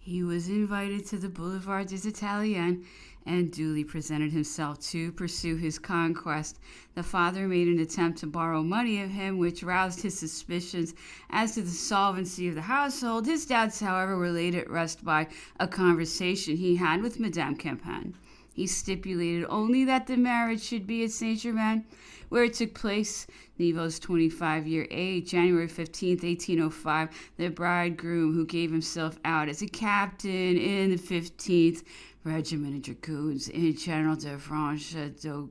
He was invited to the Boulevard des Italiens and duly presented himself to pursue his conquest. The father made an attempt to borrow money of him, which roused his suspicions as to the solvency of the household. His doubts, however, were laid at rest by a conversation he had with Madame Campan. He stipulated only that the marriage should be at Saint-Germain, where it took place. Nevo's 25-year age, January 15th, 1805, the bridegroom, who gave himself out as a captain in the 15th Regiment of Dragoons in General de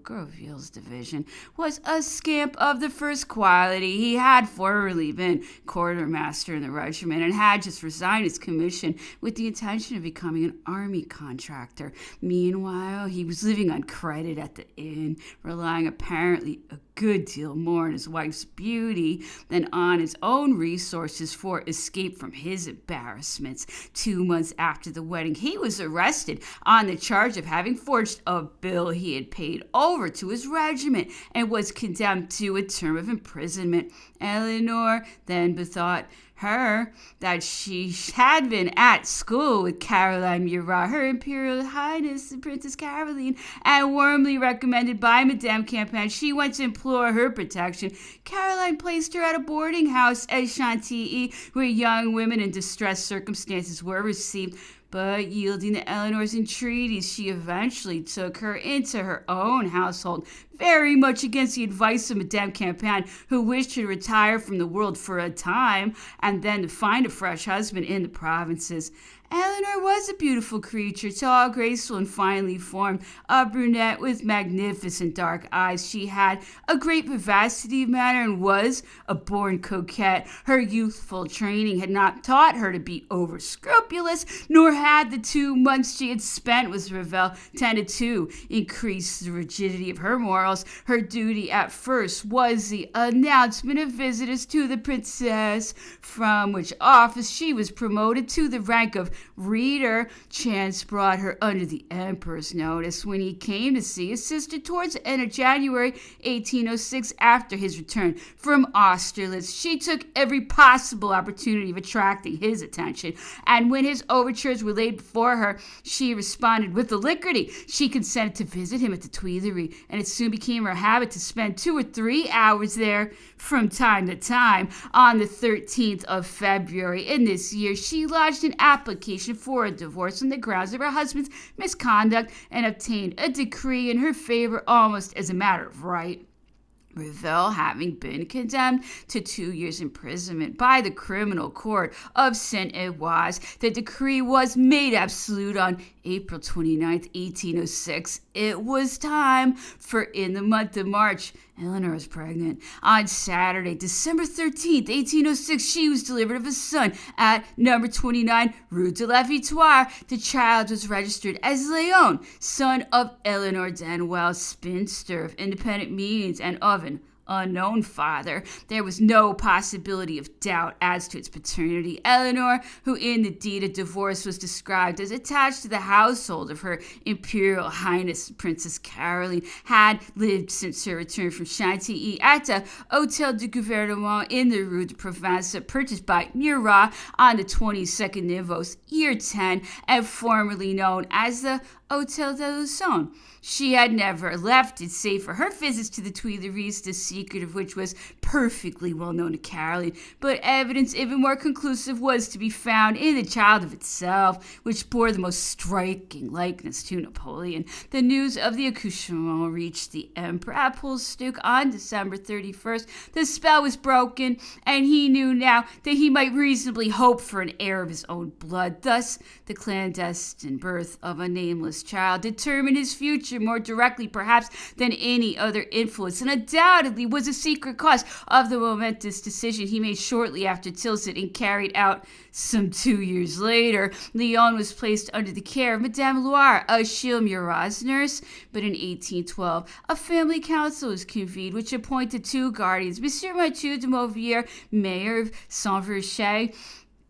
Groville's division, was a scamp of the first quality. He had formerly been quartermaster in the regiment and had just resigned his commission with the intention of becoming an army contractor. Meanwhile, he was living on credit at the inn, relying apparently a good deal more on his wife's beauty than on his own resources for escape from his embarrassments. 2 months after the wedding, he was arrested on the charge of having forged a bill he had paid over to his regiment and was condemned to a term of imprisonment. Eleanor then bethought her that she had been at school with Caroline Murat, Her Imperial Highness the Princess Caroline, and warmly recommended by Madame Campan. She went to implore her protection. Caroline placed her at a boarding house at Chantilly, where young women in distressed circumstances were received. But yielding to Eleanor's entreaties, she eventually took her into her own household, very much against the advice of Madame Campan, who wished her to retire from the world for a time and then to find a fresh husband in the provinces. Eleanor was a beautiful creature, tall, graceful, and finely formed, a brunette with magnificent dark eyes. She had a great vivacity of manner and was a born coquette. Her youthful training had not taught her to be over-scrupulous, nor had the 2 months she had spent with Revel tended to increase the rigidity of her morals. Her duty at first was the announcement of visitors to the princess, from which office she was promoted to the rank of reader. Chance brought her under the emperor's notice when he came to see his sister towards the end of January 1806 after his return from Austerlitz. She took every possible opportunity of attracting his attention, and when his overtures were laid before her, she responded with alacrity. She consented to visit him at the Tuileries, and it soon became her habit to spend 2 or 3 hours there from time to time. On the 13th of February in this year, she lodged an application for a divorce on the grounds of her husband's misconduct and obtained a decree in her favor almost as a matter of right. Revel having been condemned to 2 years' imprisonment by the criminal court of Saint-Oise, the decree was made absolute on April 29th, 1806. It was time, for in the month of March, Eleanor was pregnant. On Saturday, December 13th, 1806, she was delivered of a son at number 29 Rue de la Victoire. The child was registered as Léon, son of Eleanor Danwell, spinster of independent means and of an unknown father. There was no possibility of doubt as to its paternity. Eleanor, who in the deed of divorce was described as attached to the household of Her Imperial Highness Princess Caroline, had lived since her return from Chantilly at the Hôtel du Gouvernement in the Rue de Provence, purchased by Murat on the 22nd Nivos, year 10, and formerly known as the Hôtel de Luçon. She had never left it save for her visits to the Tuileries, the secret of which was perfectly well known to Caroline, but evidence even more conclusive was to be found in the child of itself, which bore the most striking likeness to Napoleon. The news of the accouchement reached the emperor at Pulstuck on December 31st. The spell was broken, and he knew now that he might reasonably hope for an heir of his own blood. Thus, the clandestine birth of a nameless child determined his future more directly perhaps than any other influence, and undoubtedly was a secret cause of the momentous decision he made shortly after Tilsit and carried out some 2 years later. Léon was placed under the care of Madame Loire, Achille Murat's nurse, but in 1812 a family council was convened which appointed 2 guardians, Monsieur Mathieu de Mauvier, mayor of Saint-Verchet,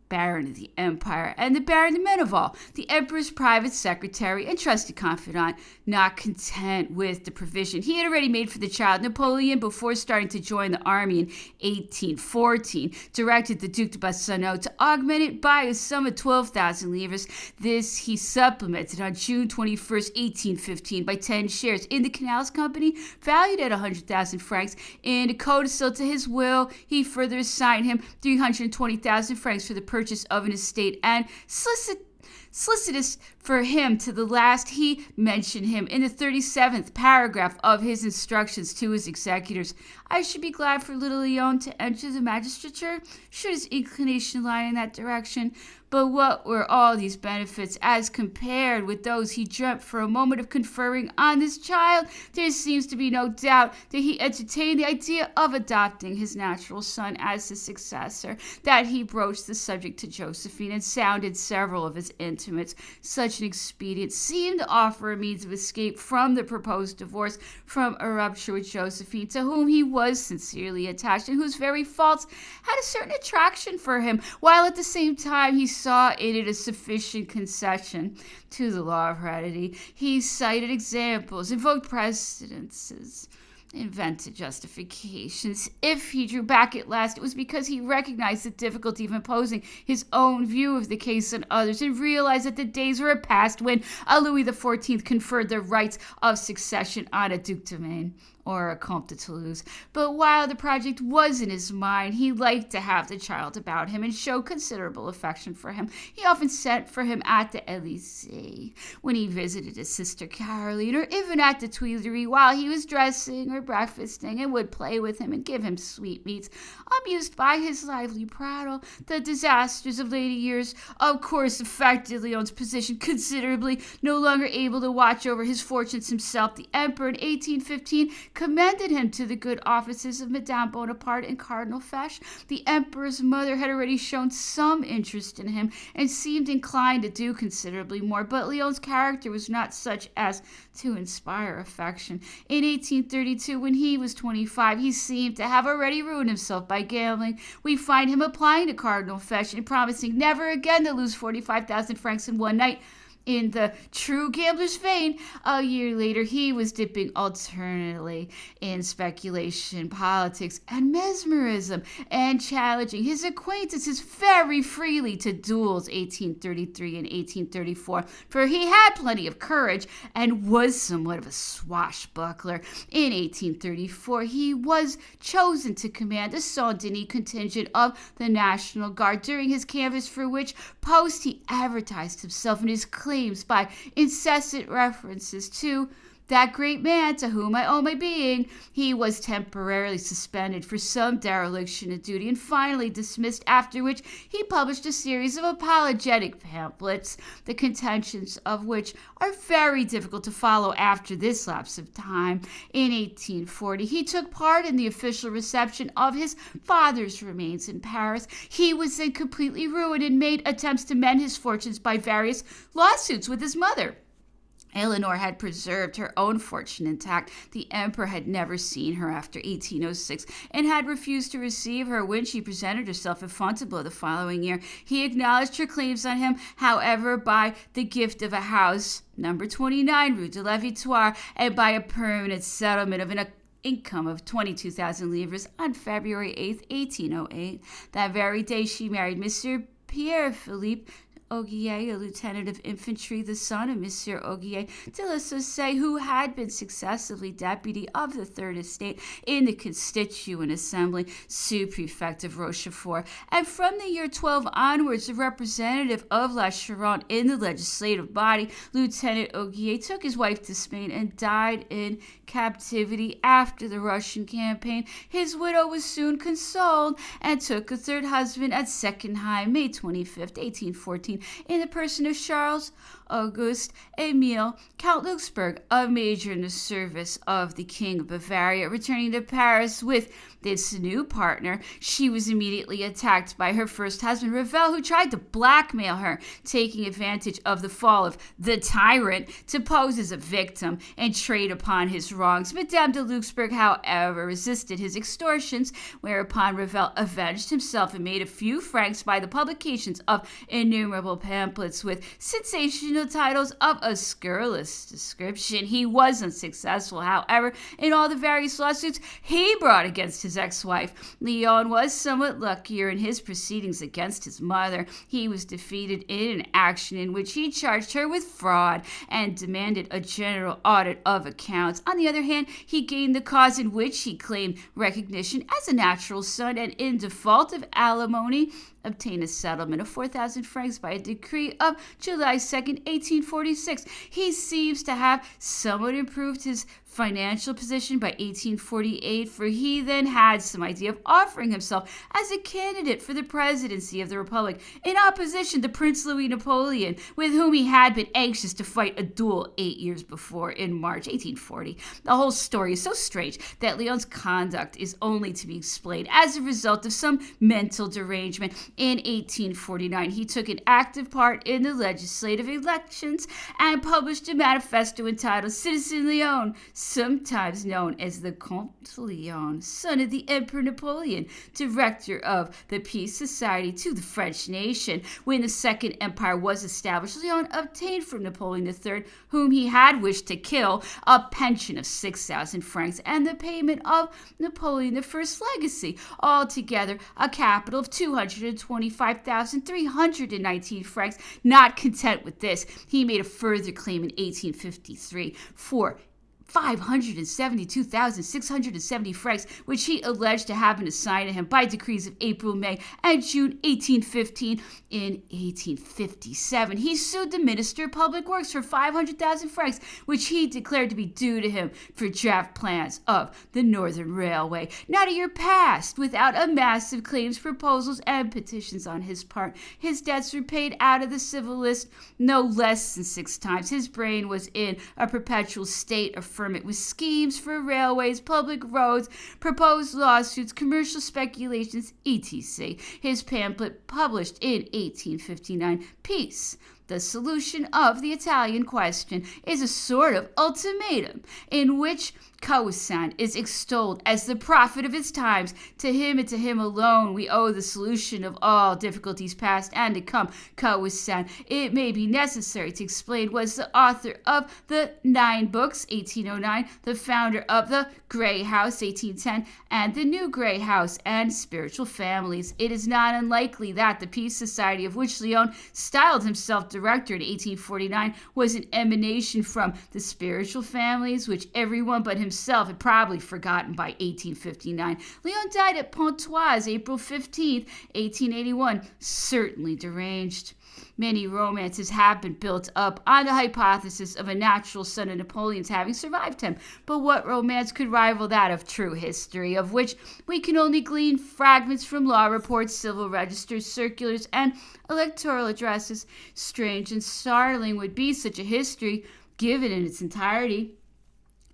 Baron of the Empire, and the Baron de Meneval, the Emperor's private secretary and trusted confidant. Not content with the provision he had already made for the child, Napoleon, before starting to join the army in 1814, directed the Duc de Masson to augment it by a sum of 12,000 livres. This he supplemented on June 21st, 1815, by 10 shares in the Canals Company, valued at 100,000 francs. In a codicil to his will, he further assigned him 320,000 francs for the purchase of an estate, and solicitous for him to the last, he mentioned him in the 37th paragraph of his instructions to his executors. I should be glad for little Leon to enter the magistrature, should his inclination lie in that direction. But what were all these benefits as compared with those he dreamt for a moment of conferring on this child? There seems to be no doubt that he entertained the idea of adopting his natural son as his successor, that he broached the subject to Josephine and sounded several of his intimates. Such an expedient seemed to offer a means of escape from the proposed divorce, from a rupture with Josephine, to whom he was sincerely attached and whose very faults had a certain attraction for him, while at the same time he saw in it a sufficient concession to the law of heredity. He cited examples, invoked precedences, invented justifications. If he drew back at last, it was because he recognized the difficulty of imposing his own view of the case on others, and realized that the days were past when Louis XIV conferred the rights of succession on a Duc de Maine or a Comte de Toulouse. But while the project was in his mind, he liked to have the child about him and show considerable affection for him. He often sent for him at the Élysée, when he visited his sister Caroline, or even at the Tuileries while he was dressing or breakfasting, and would play with him and give him sweetmeats. Amused by his lively prattle, the disasters of later years, of course, affected Leon's position considerably. No longer able to watch over his fortunes himself, the Emperor in 1815 commended him to the good offices of Madame Bonaparte and Cardinal Fesch. The Emperor's mother had already shown some interest in him, and seemed inclined to do considerably more, but Leon's character was not such as to inspire affection. In 1832, when he was 25, he seemed to have already ruined himself by gambling. We find him applying to Cardinal Fesch and promising never again to lose 45,000 francs in one night. In the true gambler's vein, a year later, he was dipping alternately in speculation, politics, and mesmerism, and challenging his acquaintances very freely to duels 1833 and 1834, for he had plenty of courage and was somewhat of a swashbuckler. In 1834, he was chosen to command the Saint-Denis contingent of the National Guard, during his canvass, for which post he advertised himself and his claims by incessant references to that great man to whom I owe my being. He was temporarily suspended for some dereliction of duty, and finally dismissed, after which he published a series of apologetic pamphlets, the contentions of which are very difficult to follow after this lapse of time. In 1840, he took part in the official reception of his father's remains in Paris. He was then completely ruined, and made attempts to mend his fortunes by various lawsuits with his mother. Eleanor had preserved her own fortune intact. The Emperor had never seen her after 1806, and had refused to receive her when she presented herself at Fontainebleau the following year. He acknowledged her claims on him, however, by the gift of a house, number 29 Rue de la Victoire, and by a permanent settlement of an income of 22,000 livres on February 8th, 1808. That very day she married Monsieur Pierre Philippe Augier, a lieutenant of infantry, the son of Monsieur Augier de la Saussay, who had been successively deputy of the Third Estate in the Constituent Assembly, sous-prefect of Rochefort, and from the year 12 onwards, a representative of La Charente in the legislative body. Lieutenant Augier took his wife to Spain and died in captivity after the Russian campaign. His widow was soon consoled and took a third husband at Seckenheim, May 25th, 1814. Queen, in the person of Charles August Emile Count Luxembourg, a major in the service of the King of Bavaria. Returning to Paris with this new partner, she was immediately attacked by her first husband, Revel, who tried to blackmail her, taking advantage of the fall of the tyrant to pose as a victim and trade upon his wrongs. Madame de Luxembourg, however, resisted his extortions, whereupon Revel avenged himself and made a few francs by the publications of innumerable pamphlets with sensational titles of a scurrilous description. He was unsuccessful, however, in all the various lawsuits he brought against his ex-wife. Leon was somewhat luckier in his proceedings against his mother. He was defeated in an action in which he charged her with fraud and demanded a general audit of accounts. On the other hand, he gained the cause in which he claimed recognition as a natural son, and in default of alimony, obtained a settlement of 4,000 francs by a decree of July 2nd, 1846. He seems to have somewhat improved his financial position by 1848, for he then had some idea of offering himself as a candidate for the presidency of the Republic in opposition to Prince Louis Napoleon, with whom he had been anxious to fight a duel 8 years before in March 1840. The whole story is so strange that Leon's conduct is only to be explained as a result of some mental derangement. In 1849, he took an active part in the legislative elections and published a manifesto entitled Citizen Leon, sometimes known as the Comte Leon, son of the Emperor Napoleon, director of the Peace Society to the French nation. When the Second Empire was established, Leon obtained from Napoleon III, whom he had wished to kill, a pension of 6,000 francs and the payment of Napoleon I's legacy, altogether a capital of 225,319 francs. Not content with this, he made a further claim in 1853 for 572,670 francs, which he alleged to have been assigned to him by decrees of April, May, and June 1815. In 1857, he sued the Minister of Public Works for 500,000 francs, which he declared to be due to him for draft plans of the Northern Railway. Not a year passed without a mass of claims, proposals, and petitions on his part. His debts were paid out of the civil list no less than 6 times. His brain was in a perpetual state of ferment with schemes for railways, public roads, proposed lawsuits, commercial speculations, etc. His pamphlet, published in 1859, Peace, the Solution of the Italian Question, is a sort of ultimatum in which Causan is extolled as the prophet of his times. To him and to him alone we owe the solution of all difficulties past and to come. Causan, it may be necessary to explain, was the author of the 9 books, 1809, the founder of the Grey House, 1810, and the New Grey House and Spiritual Families. It is not unlikely that the Peace Society, of which Leon styled himself director in 1849, was an emanation from the Spiritual Families, which everyone but himself had probably forgotten by 1859. Leon died at Pontoise, April 15th, 1881, certainly deranged. Many romances have been built up on the hypothesis of a natural son of Napoleon's having survived him, but what romance could rival that of true history, of which we can only glean fragments from law reports, civil registers, circulars, and electoral addresses? Strange and startling would be such a history given in its entirety.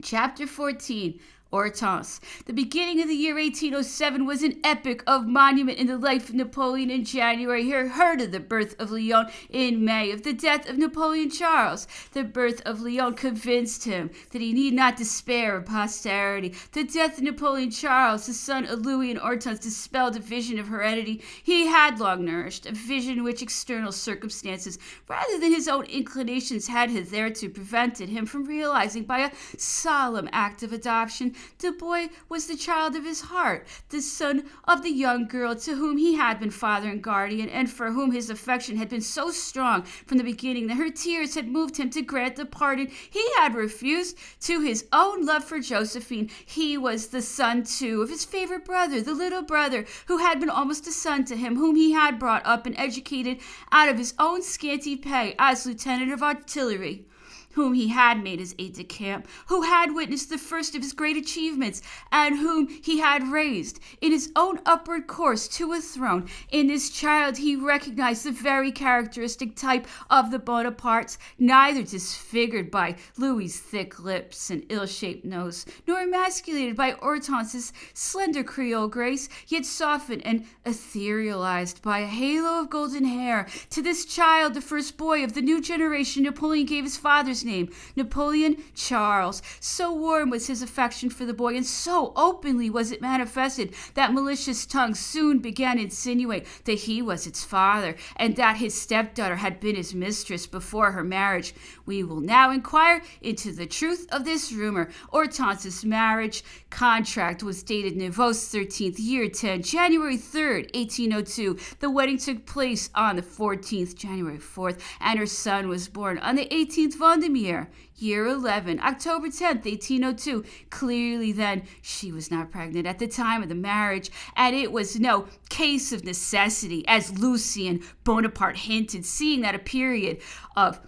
Chapter 14, Hortense. The beginning of the year 1807 was an epoch of monument in the life of Napoleon. In January, he heard of the birth of Leon. In May, of the death of Napoleon Charles. The birth of Leon convinced him that he need not despair of posterity. The death of Napoleon Charles, the son of Louis and Hortense, dispelled a vision of heredity he had long nourished, a vision which external circumstances, rather than his own inclinations, had hitherto prevented him from realizing by a solemn act of adoption. The boy was the child of his heart, the son of the young girl to whom he had been father and guardian, and for whom his affection had been so strong from the beginning that her tears had moved him to grant the pardon he had refused to his own love for Josephine. He was the son, too, of his favorite brother, the little brother who had been almost a son to him, whom he had brought up and educated out of his own scanty pay as lieutenant of artillery. whom he had made his aide-de-camp, who had witnessed the first of his great achievements, and whom he had raised in his own upward course to a throne. In this child he recognized the very characteristic type of the Bonapartes, neither disfigured by Louis's thick lips and ill-shaped nose, nor emasculated by Hortense's slender Creole grace, yet softened and etherealized by a halo of golden hair. To this child, the first boy of the new generation, Napoleon gave his father's name, Napoleon Charles. So warm was his affection for the boy, and so openly was it manifested, that malicious tongues soon began to insinuate that he was its father, and that his stepdaughter had been his mistress before her marriage. We will now inquire into the truth of this rumor. Hortense's marriage contract was dated Nevos 13th, year 10, January 3rd, 1802. The wedding took place on the 14th, January 4th, and her son was born on the 18th Vendemiaire, year 11, October 10th, 1802. Clearly then, she was not pregnant at the time of the marriage, and it was no case of necessity, as Lucien Bonaparte hinted, seeing that a period of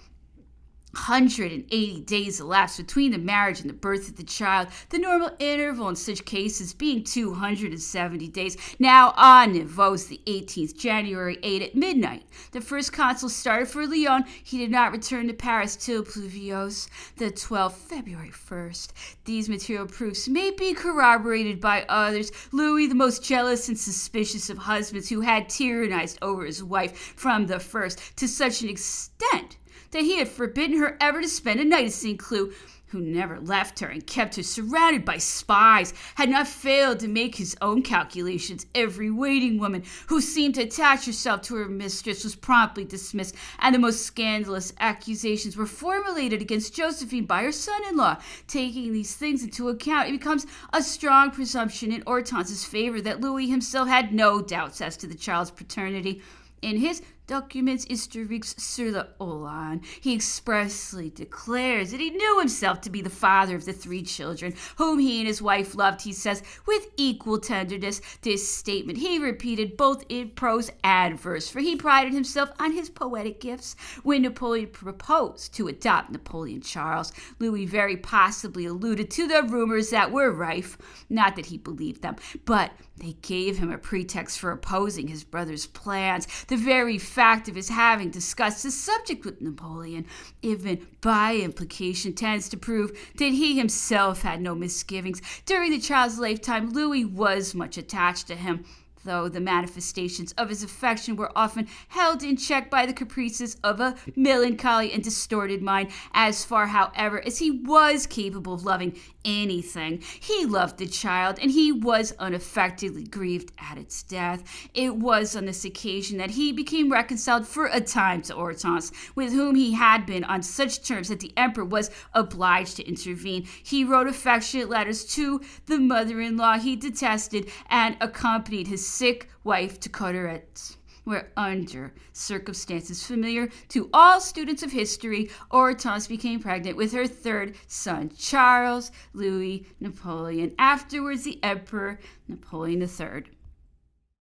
180 days elapsed between the marriage and the birth of the child, the normal interval in such cases being 270 days. Now on Nevos, the 18th, January 8 at midnight, the first consul started for Lyon. He did not return to Paris till Pluviose, the 12th, February 1st. These material proofs may be corroborated by others. Louis, the most jealous and suspicious of husbands, who had tyrannized over his wife from the first to such an extent that he had forbidden her ever to spend a night at St. Cloud, who never left her and kept her surrounded by spies, had not failed to make his own calculations. Every waiting woman who seemed to attach herself to her mistress was promptly dismissed, and the most scandalous accusations were formulated against Josephine by her son-in-law. Taking these things into account, it becomes a strong presumption in Hortense's favor that Louis himself had no doubts as to the child's paternity. In his Documents historiques sur le Holland, he expressly declares that he knew himself to be the father of the 3 children, whom he and his wife loved, he says, with equal tenderness. This statement he repeated both in prose and verse, for he prided himself on his poetic gifts. When Napoleon proposed to adopt Napoleon Charles, Louis very possibly alluded to the rumors that were rife. Not that he believed them, but they gave him a pretext for opposing his brother's plans. The very fact of his having discussed the subject with Napoleon, even by implication, tends to prove that he himself had no misgivings. During the child's lifetime, Louis was much attached to him, though the manifestations of his affection were often held in check by the caprices of a melancholy and distorted mind. As far, however, as he was capable of loving anything, he loved the child, and he was unaffectedly grieved at its death. It was on this occasion that he became reconciled for a time to Hortense, with whom he had been on such terms that the emperor was obliged to intervene. He wrote affectionate letters to the mother-in-law he detested, and accompanied his sick wife to Cauderetz, where, under circumstances familiar to all students of history, Hortense became pregnant with her 3rd son, Charles Louis Napoleon, afterwards the Emperor Napoleon III.